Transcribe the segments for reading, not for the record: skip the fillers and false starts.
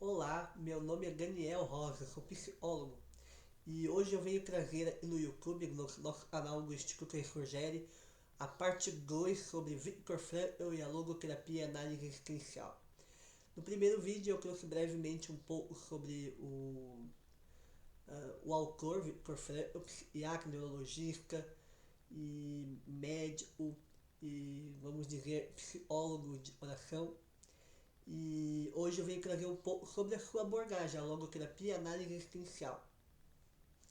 Olá, meu nome é Daniel Rosa, sou psicólogo e hoje eu venho trazer aqui no YouTube, no nosso canal do Instituto Rogério, a parte 2 sobre Viktor Frankl e a logoterapia e análise existencial. No primeiro vídeo eu trouxe brevemente um pouco sobre o autor Viktor Frankl, psiquiatra, neurologista e médico e, vamos dizer, psicólogo de coração. E hoje eu venho trazer um pouco sobre a sua abordagem, a logoterapia e análise existencial.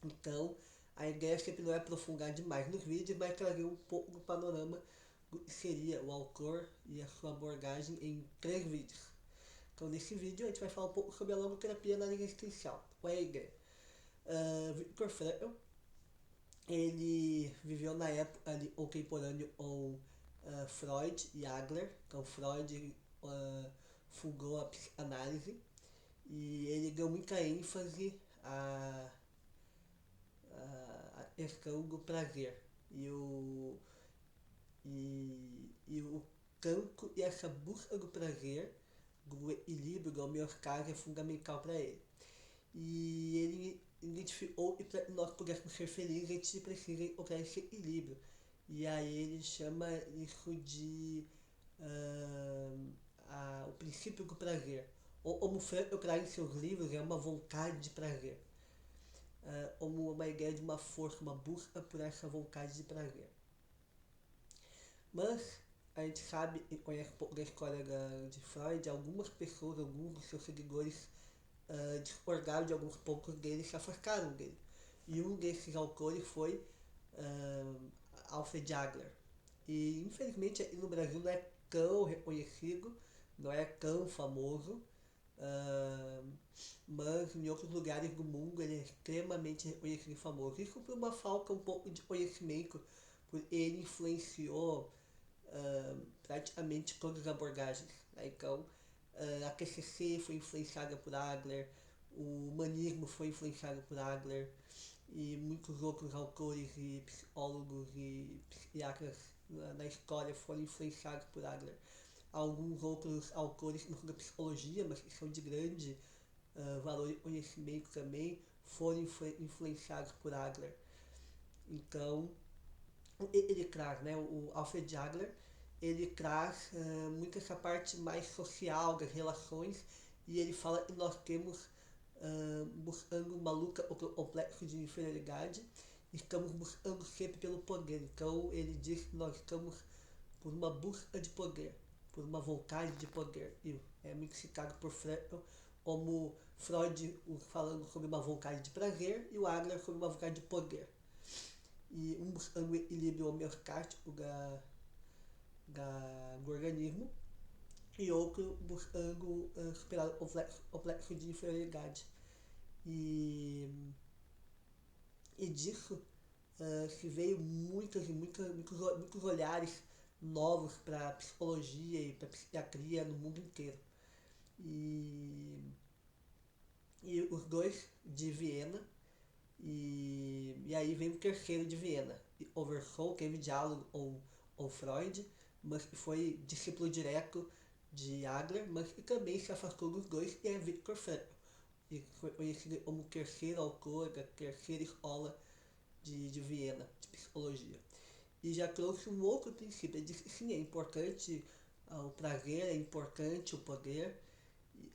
Então, a ideia sempre não é aprofundar demais nos vídeos, mas trazer um pouco do panorama do que seria o autor e a sua abordagem em 3 vídeos. Então, nesse vídeo, a gente vai falar um pouco sobre a logoterapia e análise existencial. Qual é a ideia? Viktor Frankl, ele viveu na época ali contemporâneo com Freud e Adler. Então, Freud fundou a psicanálise e ele deu muita ênfase à questão do prazer e o campo e essa busca do prazer, do equilíbrio, da homeostase é fundamental para ele. E ele identificou que para nós pudéssemos ser felizes, a gente precisa encontrar esse equilíbrio. E aí ele chama isso de o princípio do prazer. Ou como Frankl traz em seus livros, é uma vontade de prazer. Como uma ideia de uma força, uma busca por essa vontade de prazer. Mas a gente sabe e conhece um pouco da história de Freud, algumas pessoas, alguns dos seus seguidores discordaram de alguns pontos dele e se afastaram dele. E um desses autores foi Alfred Adler. E infelizmente aqui no Brasil não é tão reconhecido, não é tão famoso, mas em outros lugares do mundo ele é extremamente reconhecido e famoso. Isso por uma falta um pouco de conhecimento, porque ele influenciou praticamente todas as abordagens. Né? Então, a TCC foi influenciada por Adler, o humanismo foi influenciado por Adler e muitos outros autores e psicólogos e psiquiatras na história foram influenciados por Adler. Alguns outros autores não da psicologia, mas que são de grande valor e conhecimento também, foram influenciados por Adler. Então, ele traz, né, o Alfred Adler, ele traz muito essa parte mais social das relações e ele fala que nós temos buscando uma luta contra o complexo de inferioridade, estamos buscando sempre pelo poder. Então ele diz que nós estamos por uma busca de poder, por uma vontade de poder. E é muito citado por Frankl, como Freud falando sobre uma vontade de prazer e o Adler sobre uma vontade de poder. E um buscando o equilíbrio homeostático do organismo e outro buscando superar o complexo de inferioridade. E, e disso se veio muitos olhares novos para a psicologia e para a psiquiatria no mundo inteiro. E os dois de Viena, e aí vem o terceiro de Viena. Overshow teve diálogo com Freud, mas foi discípulo direto de Adler, mas que também se afastou dos dois, e é Viktor Frankl. E foi conhecido como o terceiro autor da terceira escola de Viena, de psicologia. E já trouxe um outro princípio. Ele disse que sim, é importante o prazer, é importante o poder,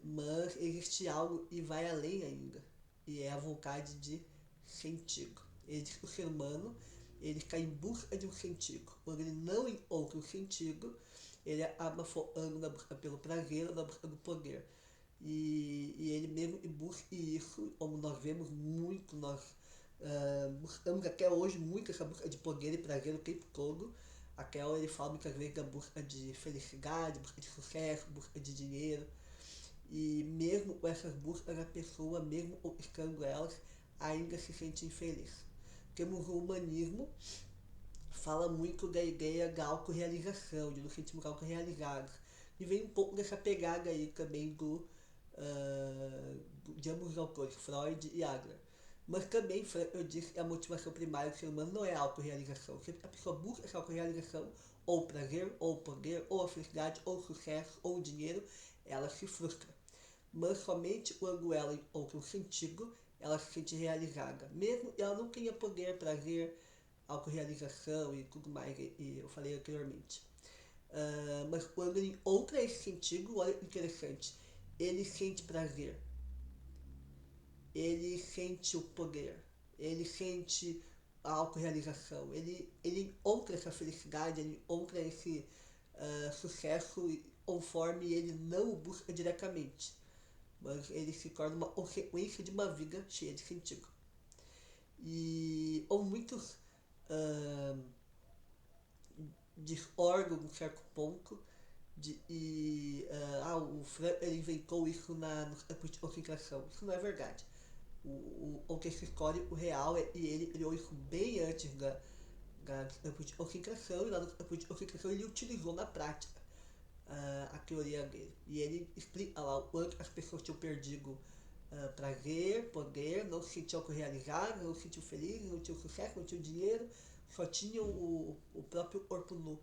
mas existe algo e vai além ainda. E é a vontade de sentido. Ele diz que o ser humano ele está em busca de um sentido. Quando ele não encontra o sentido, ele acaba focando na busca pelo prazer, na busca do poder. E ele mesmo busca isso, como nós vemos muito, nós buscamos até hoje muito essa busca de poder e prazer o tempo todo. Até ele fala muitas vezes da busca de felicidade, busca de sucesso, busca de dinheiro. E mesmo com essas buscas, a pessoa, mesmo conquistando elas, ainda se sente infeliz. Temos o humanismo, fala muito da ideia da autorrealização, de nos sentirmos autorrealizados. E vem um pouco dessa pegada aí também de ambos os autores, Freud e Adler. Mas também eu disse que a motivação primária do ser humano não é a autorrealização. Sempre que a pessoa busca essa autorrealização, ou o prazer, ou o poder, ou a felicidade, ou o sucesso, ou o dinheiro, ela se frustra. mas somente quando ela encontra um sentido, ela se sente realizada. Mesmo ela não tenha poder, prazer, autorrealização e tudo mais, e eu falei anteriormente. Mas quando ele encontra esse sentido, olha que interessante, ele sente prazer, ele sente o poder, ele sente a autorrealização, ele encontra essa felicidade, ele encontra esse sucesso conforme ele não o busca diretamente, mas ele se torna uma consequência de uma vida cheia de sentido. E ou muitos uh, discordam em certo ponto o Frank ele inventou isso nos campos de concentração. Isso não é verdade. O que se escolhe, o real, e ele criou isso bem antes dos campos de concentração, e lá nos campos de concentração ele utilizou na prática a teoria dele. E ele explica lá o quanto as pessoas tinham perdido prazer, poder, não se sentiam realizadas, não se sentiam felizes, não tinham sucesso, não tinham dinheiro, só tinham o próprio corpo nu.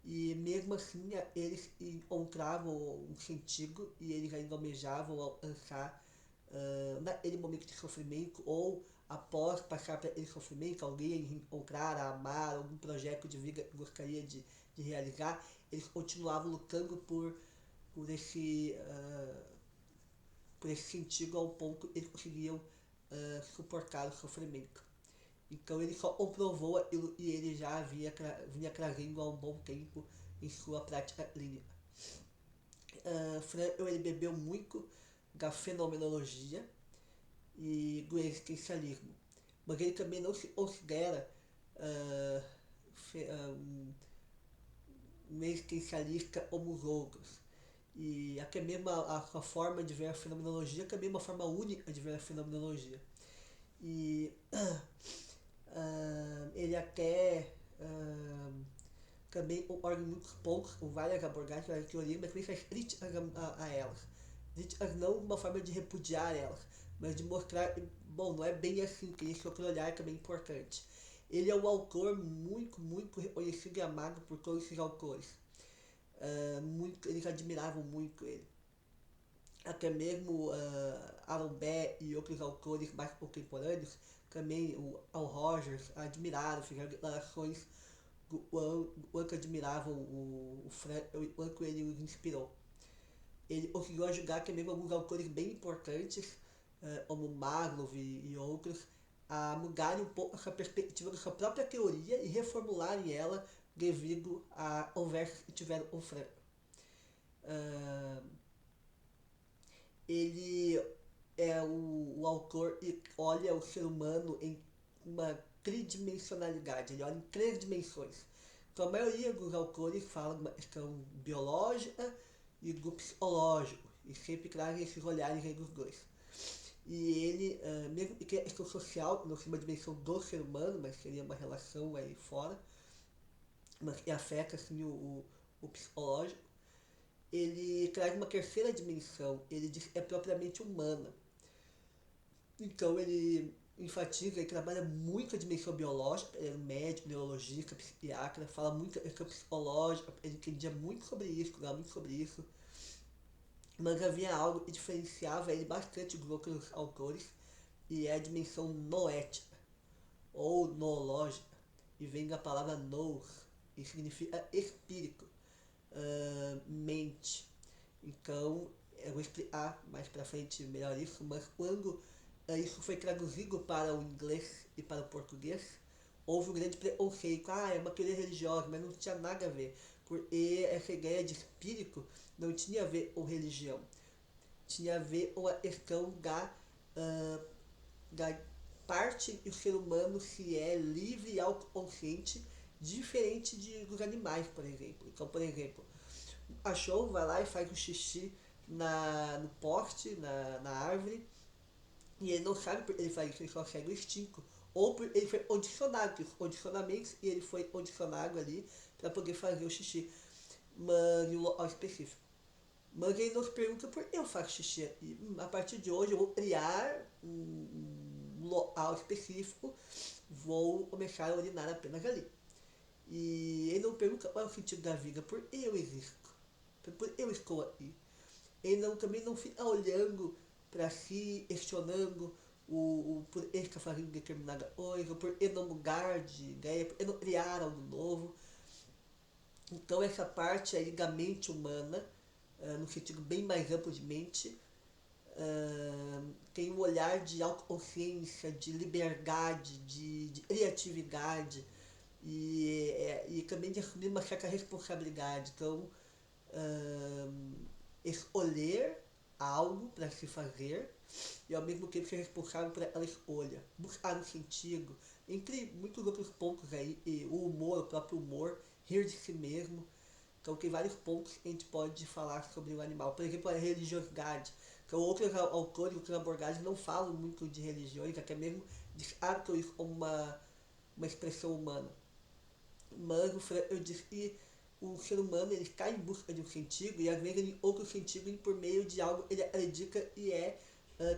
E mesmo assim eles encontravam um sentido e eles ainda almejavam alcançar naquele momento de sofrimento ou após passar por aquele sofrimento, alguém encontrar, amar, algum projeto de vida que gostaria de realizar, eles continuavam lutando por por esse sentido ao ponto que eles conseguiam suportar o sofrimento. Então ele só comprovou aquilo e ele já vinha trazendo há um bom tempo em sua prática clínica. Frankl ele bebeu muito da fenomenologia e do existencialismo, mas ele também não se considera um existencialista como os outros. E até mesmo a sua forma de ver a fenomenologia também é uma forma única de ver a fenomenologia. E ele até também concorda em muitos pontos com várias abordagens, várias teorias, mas também faz críticas a elas. Críticas não de uma forma de repudiar elas, mas de mostrar que, bom, não é bem assim, que esse outro olhar também é importante. Ele é um autor muito reconhecido e amado por todos esses autores. Eles admiravam muito ele. Até mesmo Aaron Beck e outros autores mais contemporâneos, também o Al Rogers, admiraram, fizeram declarações do quanto admiravam o Frank e o quanto ele os inspirou. Ele conseguiu ajudar até mesmo alguns autores bem importantes, como Maslow e outros, a mudarem um pouco essa perspectiva da sua própria teoria e reformularem ela devido a conversas que tiveram com o Frank. Ele é o autor e olha o ser humano em uma tridimensionalidade, ele olha em três dimensões. Então a maioria dos autores fala de uma questão biológica e do psicológico, e sempre trazem esses olhares aí dos dois. E ele, mesmo que a questão social não seja uma dimensão do ser humano, mas seria uma relação aí fora, mas que afeta assim o psicológico, ele traz uma terceira dimensão, ele diz que é propriamente humana. Então ele enfatiza e trabalha muito a dimensão biológica, ele é um médico, neurologista, psiquiatra, fala muito da questão psicológica, ele entendia muito sobre isso, falava muito sobre isso. Mas havia algo que diferenciava ele bastante dos outros autores, e é a dimensão noética, ou noológica, e vem da palavra nous, e significa espírito, mente. Então, eu vou explicar mais pra frente melhor isso, mas quando isso foi traduzido para o inglês e para o português, houve um grande preconceito. É uma teoria religiosa, mas não tinha nada a ver, porque essa ideia de espírito não tinha a ver com religião, tinha a ver com a questão da parte do ser humano se é livre e autoconsciente, diferente dos animais, por exemplo. Então, por exemplo, o cachorro vai lá e faz o xixi no poste, na árvore, e ele não sabe porque ele faz isso, ele só segue o instinto. Ou porque ele foi condicionado, tem os condicionamentos, e ele foi condicionado ali para poder fazer o xixi em um local específico. Mas ele nos pergunta por que eu faço xixi aqui. A partir de hoje eu vou criar um local específico, vou começar a urinar apenas ali. E ele não pergunta qual é o sentido da vida, por que eu existo, por que eu estou aqui. ele não, também não fica olhando para si, questionando o por ele estar fazendo determinada coisa, por ele não mudar de ideia, por ele não criar algo novo. Então essa parte aí da mente humana, no sentido bem mais amplo de mente, tem um olhar de autoconsciência, de liberdade, de criatividade e também de assumir uma certa responsabilidade. Então, escolher algo para se fazer e ao mesmo tempo ser responsável por aquela escolha, buscar um sentido, entre muitos outros pontos aí, e o humor, o próprio humor, rir de si mesmo. Então tem vários pontos que a gente pode falar sobre o animal. Por exemplo, a religiosidade. Então outros autores, outras abordagens não falam muito de religiões, até mesmo descartam isso como uma expressão humana. Mas eu disse que o ser humano ele está em busca de um sentido e às vezes ele outro sentido por meio de algo ele acredita e é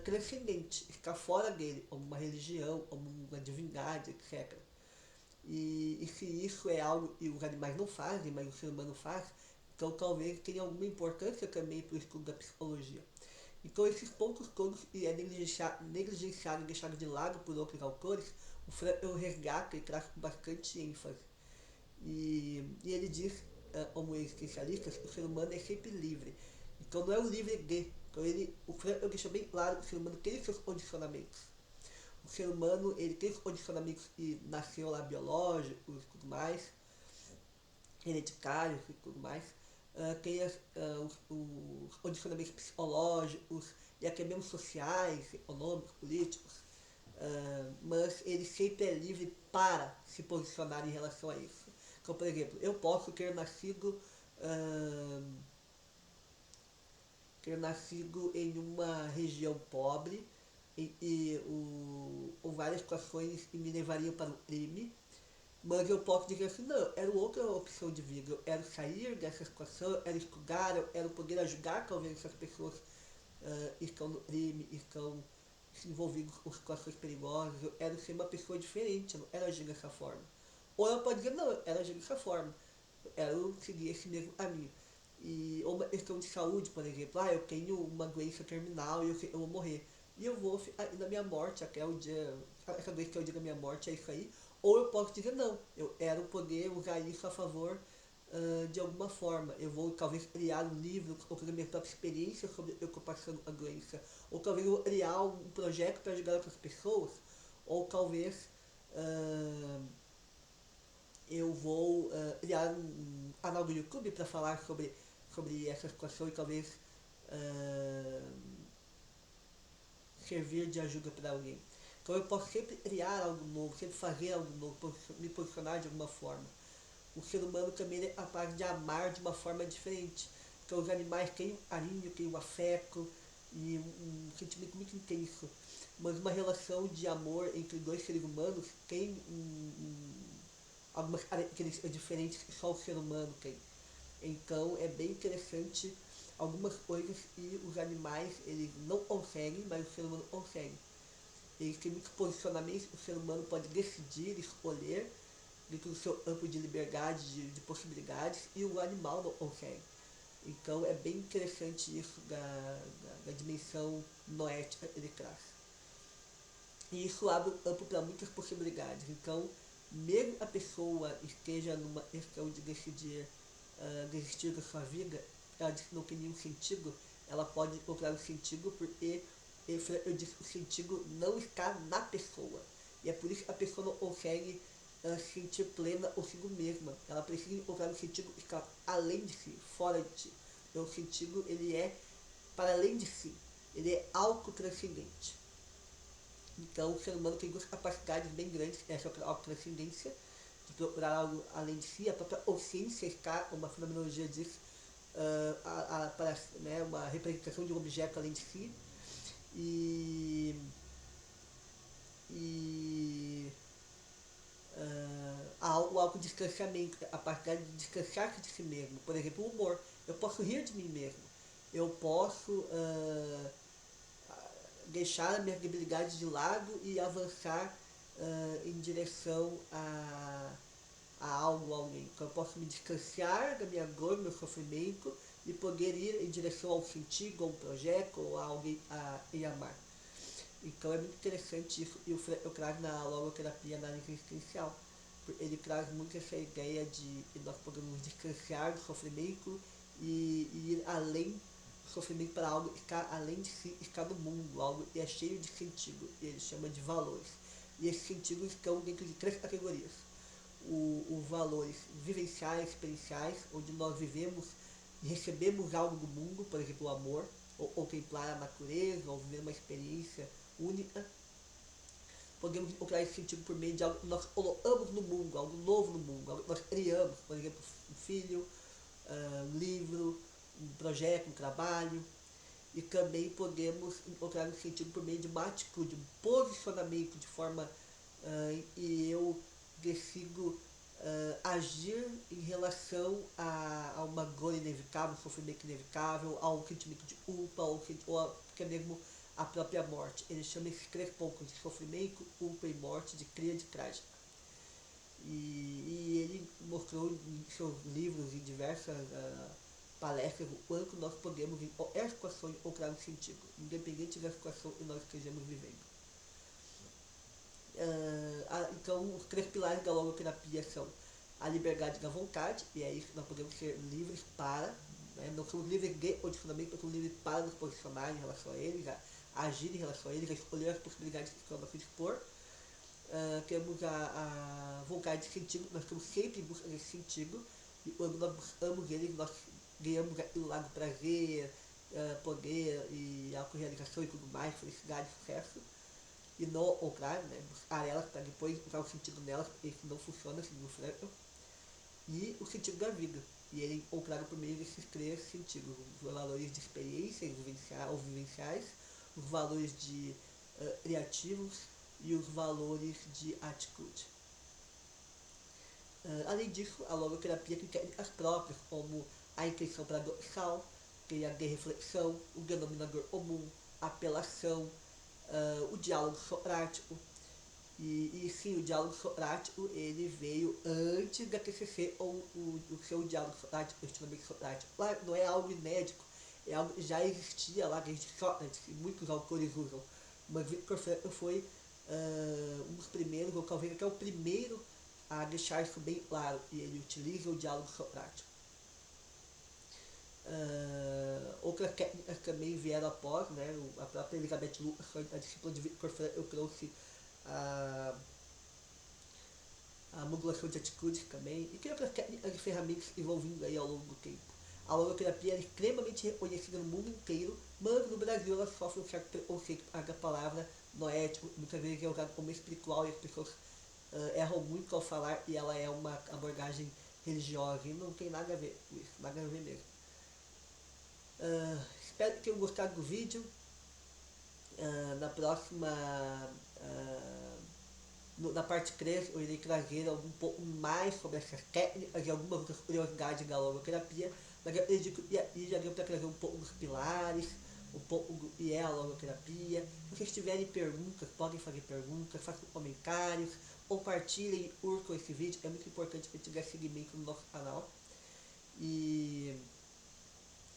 transcendente, está fora dele, como uma religião, como uma divindade, etc. E se isso é algo que os animais não fazem, mas o ser humano faz, então talvez tenha alguma importância também para o estudo da psicologia. Então esses pontos todos que é negligenciado e deixado de lado por outros autores, o Frankl resgata e traz com bastante ênfase. E ele diz, como existencialista, que o ser humano é sempre livre. Então não é o livre de. Então o Frankl deixa bem claro que o ser humano tem seus condicionamentos. O ser humano ele tem os condicionamentos que nasceu lá biológicos e tudo mais, hereditários e tudo mais. Tem os condicionamentos psicológicos e até mesmo sociais, econômicos, políticos. Mas ele sempre é livre para se posicionar em relação a isso. Então, por exemplo, eu posso ter nascido em uma região pobre ou várias situações que me levariam para o crime, mas eu posso dizer assim, não, era outra opção de vida, eu quero sair dessa situação, eu quero estudar, eu quero poder ajudar talvez essas pessoas que estão no crime, estão envolvidos com situações perigosas, eu quero ser uma pessoa diferente, eu não quero agir dessa forma. Ou ela pode dizer, não, eu quero agir dessa forma, eu quero seguir esse mesmo caminho. Ou uma questão de saúde, por exemplo, eu tenho uma doença terminal e eu vou morrer. E eu vou ficar na minha morte até o dia, essa doença que é o dia da minha morte, é isso aí. Ou eu posso dizer, não, eu quero poder usar isso a favor de alguma forma. Eu vou talvez criar um livro ou criar minha própria experiência sobre eu passando a doença. Ou talvez eu vou criar um projeto para ajudar outras pessoas. Ou talvez eu vou criar um canal do YouTube para falar sobre essa situação e talvez servir de ajuda para alguém. Então eu posso sempre criar algo novo, sempre fazer algo novo, me posicionar de alguma forma. O ser humano também é capaz de amar de uma forma diferente. Então os animais têm um carinho, têm um afeto e um sentimento muito intenso. Mas uma relação de amor entre dois seres humanos tem algumas características diferentes que só o ser humano tem. Então é bem interessante algumas coisas que os animais eles não conseguem, mas o ser humano consegue. Eles têm muitos posicionamentos que o ser humano pode decidir, escolher dentro do seu campo de liberdade, de possibilidades, e o animal não consegue. Então é bem interessante isso da dimensão noética que ele traz. E isso abre o campo para muitas possibilidades. Então, mesmo a pessoa esteja numa questão de decidir desistir da sua vida, ela diz que não tem nenhum sentido, ela pode encontrar um sentido porque eu disse que o sentido não está na pessoa. E é por isso que a pessoa não consegue se sentir plena consigo mesma. Ela precisa encontrar um sentido que está além de si, fora de si. Então o sentido ele é para além de si, ele é autotranscendente. Então o ser humano tem duas capacidades bem grandes, essa é a autotranscendência, de procurar algo além de si, a própria consciência está, uma fenomenologia diz, para uma representação de um objeto além de si, e, e o autodistanciamento, a capacidade de distanciar-se de si mesmo. Por exemplo, o humor. Eu posso rir de mim mesmo. Eu posso deixar a minha debilidade de lado e avançar em direção a algo, a alguém. Então eu posso me distanciar da minha dor, do meu sofrimento e poder ir em direção ao sentido, a um projeto ou a alguém a amar. Então é muito interessante isso, e eu trago na logoterapia análise existencial. Ele traz muito essa ideia de nós podemos distanciar do sofrimento e ir além do sofrimento para algo que está além de si, está no mundo, algo que é cheio de sentido, e ele chama de valores. E esses sentidos estão dentro de três categorias. Os valores vivenciais, experienciais, onde nós vivemos e recebemos algo do mundo, por exemplo, o amor, ou contemplar a natureza, ou viver uma experiência única. Podemos encontrar esse sentido por meio de algo que nós colocamos no mundo, algo novo no mundo, algo que nós criamos, por exemplo, um filho, um livro, um projeto, um trabalho. E também podemos encontrar esse sentido por meio de uma atitude, um posicionamento de forma e eu decido agir em relação a uma dor inevitável, um sofrimento inevitável, a um sentimento de culpa, ou até mesmo a própria morte. Ele chama esses três pontos de sofrimento, culpa e morte de crise trágica. E ele mostrou em seus livros e diversas palestras o quanto nós podemos, em qualquer situação, encontrar um sentido, independente da situação que nós estejamos vivendo. Então, os três pilares da logoterapia são a liberdade da vontade, e é isso que nós podemos ser livres para, né? Não somos livres de condicionamento, mas somos livres para nos posicionar em relação a eles, a agir em relação a eles, a escolher as possibilidades que estão a nosso dispor. Temos a vontade de sentido, nós estamos sempre em busca desse sentido, e quando nós buscamos eles, nós ganhamos aquilo lá do prazer, poder e autorrealização e tudo mais, felicidade, sucesso. E não ao contrário, né? Buscar elas para depois encontrar o sentido nelas, porque isso não funciona, segundo o Franklin. E o sentido da vida. E ele encontraram por meio desses três sentidos: os valores de experiência ou vivenciais, os valores de criativos e os valores de atitude. Além disso, a logoterapia tem técnicas próprias, como a intenção paradoxal, que é a de reflexão, o denominador comum, a apelação, o diálogo socrático. E sim, o diálogo socrático ele veio antes da TCC ou o seu diálogo socrático, o questionamento socrático. Claro, não é algo inédito, é algo que já existia lá desde Sócrates, que muitos autores usam. Mas Viktor Frankl foi um dos primeiros, ou talvez até o primeiro, a deixar isso bem claro, e ele utiliza o diálogo socrático. Outras técnicas também vieram após, né? A própria Elizabeth Lucas, a discípula de Viktor Frankl, trouxe a modulação de atitudes também, e tem outras técnicas e ferramentas que vão vindo aí ao longo do tempo. A logoterapia é extremamente reconhecida no mundo inteiro, mas no Brasil ela sofre um certo preconceito por causa da palavra noético, muitas vezes é usada como espiritual e as pessoas erram muito ao falar, e ela é uma abordagem religiosa e não tem nada a ver com isso, nada a ver mesmo. Espero que tenham gostado do vídeo. Na próxima, na parte 3, eu irei trazer um pouco mais sobre essas técnicas e algumas outras curiosidades da logoterapia, mas eu acredito que já deu para trazer um pouco dos pilares, um pouco do que é a logoterapia. Se vocês tiverem perguntas, podem fazer perguntas, façam comentários, compartilhem e curtam esse vídeo, é muito importante que a gente dê seguimento no nosso canal. E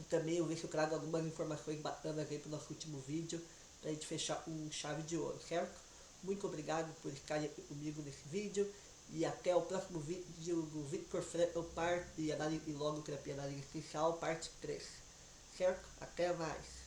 também eu vejo se eu trago algumas informações bacanas aí para o nosso último vídeo, para a gente fechar com chave de ouro, certo? Muito obrigado por estarem aqui comigo nesse vídeo, e até o próximo vídeo do Viktor Frankl e logoterapia análise existencial, parte 3, certo? Até mais!